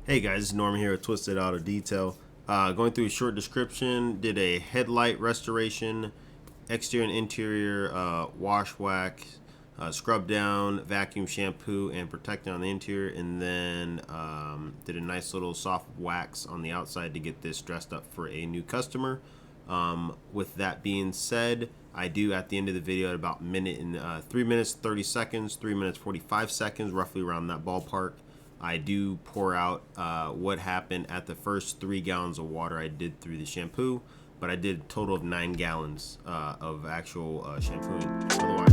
Hey guys, it's Norman here with Twisted Auto Detail. Going through a short description, did a headlight restoration, exterior and interior wash wax, scrub down, vacuum shampoo, and protectant on the interior, and then did a nice little soft wax on the outside to get this dressed up for a new customer. With that being said, I do at the end of the video at about minute and 3 minutes 30 seconds, 3 minutes 45 seconds, roughly around that ballpark. I do pour out what happened at the first 3 gallons of water I did through the shampoo, but I did a total of 9 gallons of actual shampooing. Otherwise,